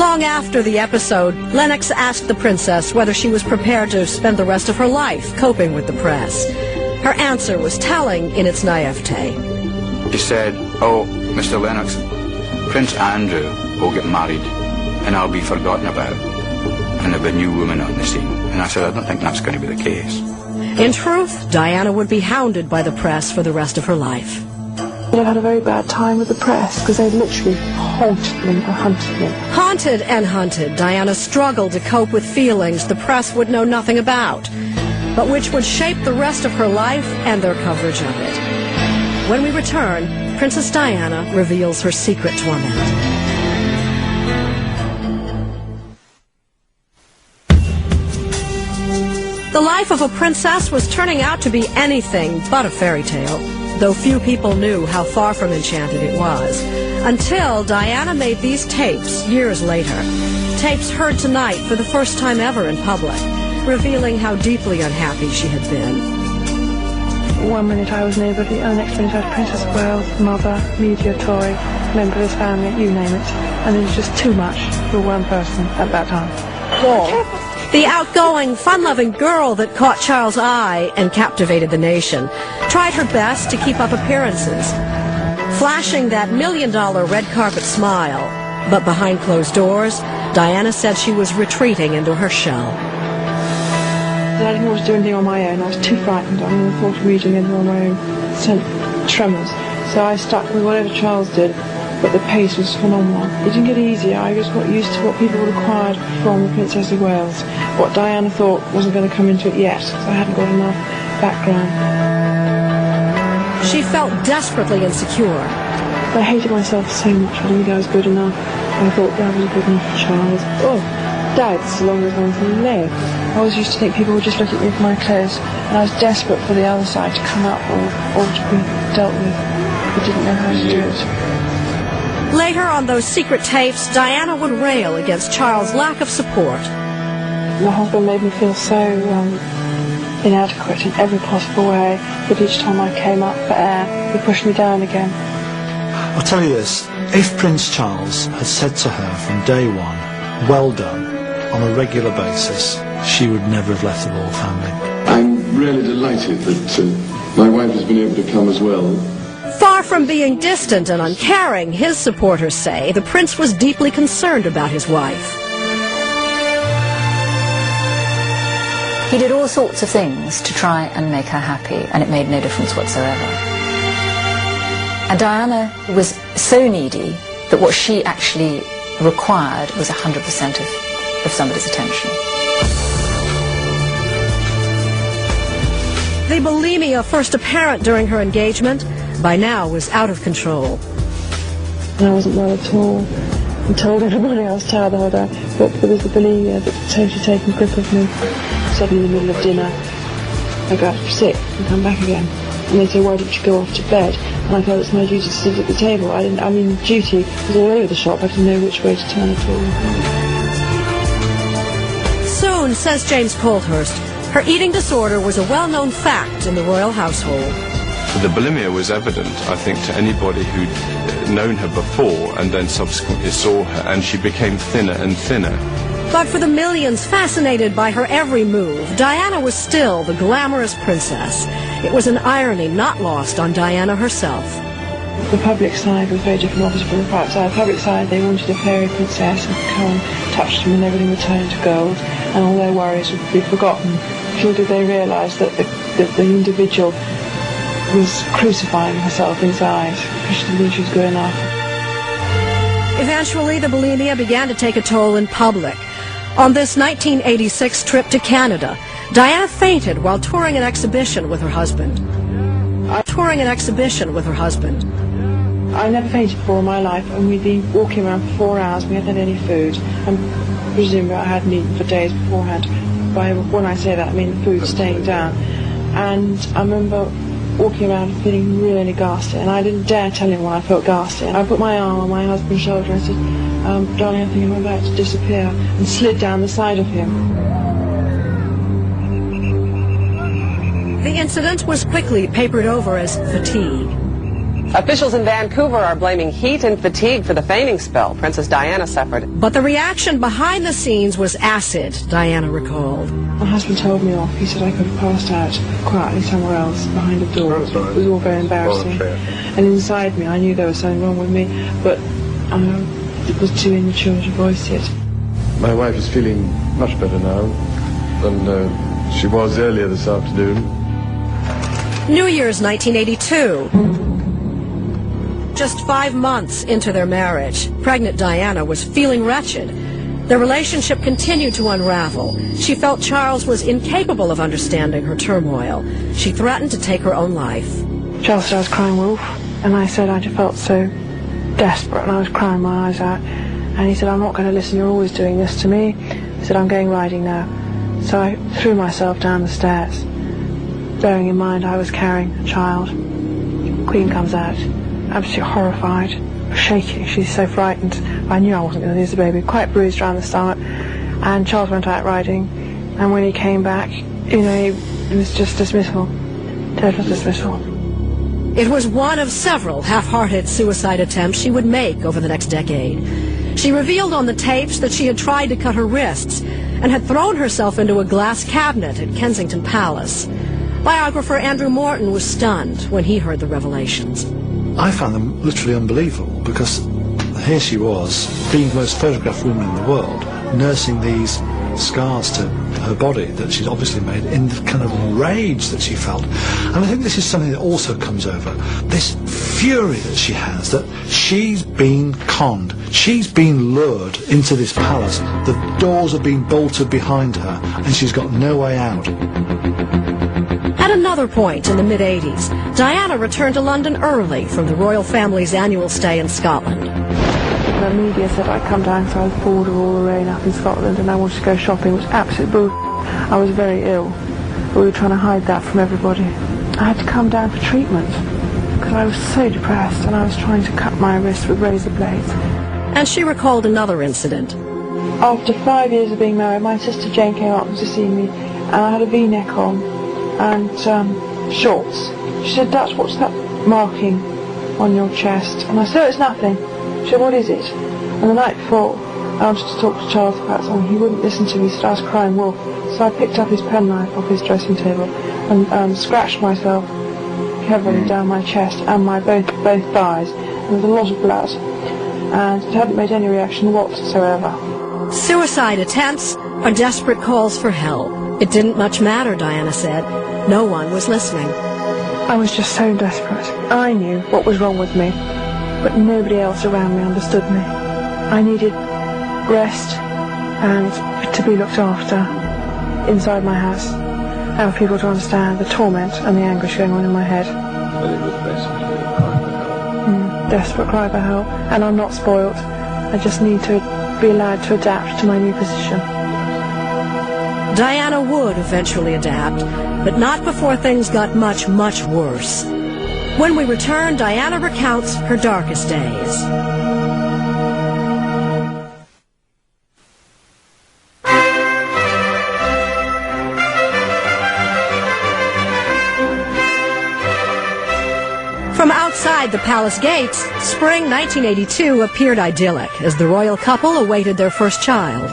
Long after the episode, Lennox asked the princess whether she was prepared to spend the rest of her life coping with the press. Her answer was telling in its naivete. She said, "Oh, Mr. Lennox, Prince Andrew will get married and I'll be forgotten about, and there'll be a new woman on the scene." And I said, "I don't think that's going to be the case." In truth, Diana would be hounded by the press for the rest of her life. I had a very bad time with the press because they literally haunted me and hunted me. Haunted and hunted, Diana struggled to cope with feelings the press would know nothing about, but which would shape the rest of her life and their coverage of it. When we return, Princess Diana reveals her secret torment. The life of a princess was turning out to be anything but a fairy tale, though few people knew how far from enchanted it was, until Diana made these tapes years later. Tapes heard tonight for the first time ever in public, revealing how deeply unhappy she had been. One minute I was nobody, and the next minute I was Princess of Wales, mother, media toy, member of his family, you name it. And it was just too much for one person at that time. The outgoing, fun-loving girl that caught Charles' eye and captivated the nation tried her best to keep up appearances, flashing that million-dollar red carpet smile. But behind closed doors, Diana said she was retreating into her shell. I didn't want to do anything on my own. I was too frightened. I mean, the thought of me doing anything on my own sent tremors. So I stuck with whatever Charles did, but the pace was phenomenal. It didn't get easier. I just got used to what people required from the Princess of Wales. What Diana thought wasn't going to come into it yet, so I hadn't got enough background. She felt desperately insecure. I hated myself so much. I didn't think I was good enough. I thought that was good enough for Charles. Oh, Dad's along with one's leg. I always used to think people would just look at me for my clothes, and I was desperate for the other side to come up or to be dealt with. I didn't know how to do it. Later on those secret tapes, Diana would rail against Charles' lack of support. My husband made me feel so inadequate in every possible way, but each time I came up for air, he pushed me down again. I'll tell you this, if Prince Charles had said to her from day one, "Well done," on a regular basis, she would never have left the royal family. I'm really delighted that my wife has been able to come as well. Far from being distant and uncaring, his supporters say the prince was deeply concerned about his wife. He did all sorts of things to try and make her happy, and it made no difference whatsoever. And Diana was so needy that what she actually required was 100% of somebody's attention. The bulimia, first apparent during her engagement, by now was out of control. And I wasn't well at all. I told everybody I was tired the whole day, but there was the bulimia that totally taken grip of me. Suddenly in the middle of dinner, I got sick and come back again. And they said, "Why didn't you go off to bed?" And I felt it's my duty to sit at the table. Duty was all over the shop. I didn't know which way to turn at all. Soon, says James Colthurst, her eating disorder was a well-known fact in the royal household. The bulimia was evident, I think, to anybody who'd known her before and then subsequently saw her, and she became thinner and thinner. But for the millions fascinated by her every move, Diana was still the glamorous princess. It was an irony not lost on Diana herself. The public side was very different, obviously, from the private side. The public side, they wanted a fairy princess and come and touch them and everything would turn into gold, and all their worries would be forgotten. Little did they realise that the individual was crucifying herself inside because she didn't think she was good enough. Eventually, the bulimia began to take a toll in public. On this 1986 trip to Canada, Diana fainted while touring an exhibition with her husband. I never fainted before in my life, and we'd been walking around for 4 hours. We hadn't had any food, and presumably I hadn't eaten for days beforehand. When I say that, I mean the food staying down. And I remember walking around feeling really ghastly, and I didn't dare tell anyone I felt ghastly. And I put my arm on my husband's shoulder and I said, "Darling, I think I'm about to disappear," and slid down the side of him. The incident was quickly papered over as fatigue. Officials in Vancouver are blaming heat and fatigue for the fainting spell Princess Diana suffered. But the reaction behind the scenes was acid, Diana recalled. My husband told me off. He said I could have passed out quietly somewhere else behind a door. It was all very embarrassing. And inside me, I knew there was something wrong with me, but it was too immature to voice it. My wife is feeling much better now than she was earlier this afternoon. New Year's 1982. Just 5 months into their marriage, pregnant Diana was feeling wretched. Their relationship continued to unravel. She felt Charles was incapable of understanding her turmoil. She threatened to take her own life. Charles said I was crying wolf, and I said I just felt so desperate, and I was crying my eyes out. And he said, I'm not going to listen, you're always doing this to me. He said, I'm going riding now. So I threw myself down the stairs, bearing in mind I was carrying a child. Queen comes out, absolutely horrified, shaking. She's so frightened. I knew I wasn't going to lose the baby, quite bruised around the stomach. And Charles went out riding, and when he came back, you know, it was just dismissal, total dismissal. It was one of several half-hearted suicide attempts she would make over the next decade. She revealed on the tapes that she had tried to cut her wrists and had thrown herself into a glass cabinet at Kensington Palace. Biographer Andrew Morton was stunned when he heard the revelations. I found them literally unbelievable, because here she was, being the most photographed woman in the world, nursing these scars to her body that she'd obviously made in the kind of rage that she felt. And I think this is something that also comes over, this fury that she has, that she's been conned, she's been lured into this palace, the doors have been bolted behind her, and she's got no way out. At another point in the mid-80s, Diana returned to London early from the royal family's annual stay in Scotland. The media said I'd come down because I was bored of all the rain up in Scotland and I wanted to go shopping, which was absolute bull. I was very ill. We were trying to hide that from everybody. I had to come down for treatment because I was so depressed, and I was trying to cut my wrist with razor blades. And she recalled another incident. After 5 years of being married, my sister Jane came up to see me, and I had a V-neck on and shorts. She said, Dutch, what's that marking on your chest? And I said, oh, it's nothing. She said, what is it? And the night before, I wanted to talk to Charles about something. He wouldn't listen to me. He said I was crying wolf. So I picked up his penknife off his dressing table and scratched myself heavily down my chest and my both thighs. There was a lot of blood, and it hadn't made any reaction whatsoever. Suicide attempts are desperate calls for help. It didn't much matter, Diana said. No one was listening. I was just so desperate. I knew what was wrong with me, but nobody else around me understood me. I needed rest and to be looked after inside my house, and for people to understand the torment and the anguish going on in my head. But it was basically a cry for help. Desperate cry for help, and I'm not spoilt. I just need to be allowed to adapt to my new position. Diana would eventually adapt, but not before things got much, much worse. When we return, Diana recounts her darkest days. From outside the palace gates, spring 1982 appeared idyllic as the royal couple awaited their first child.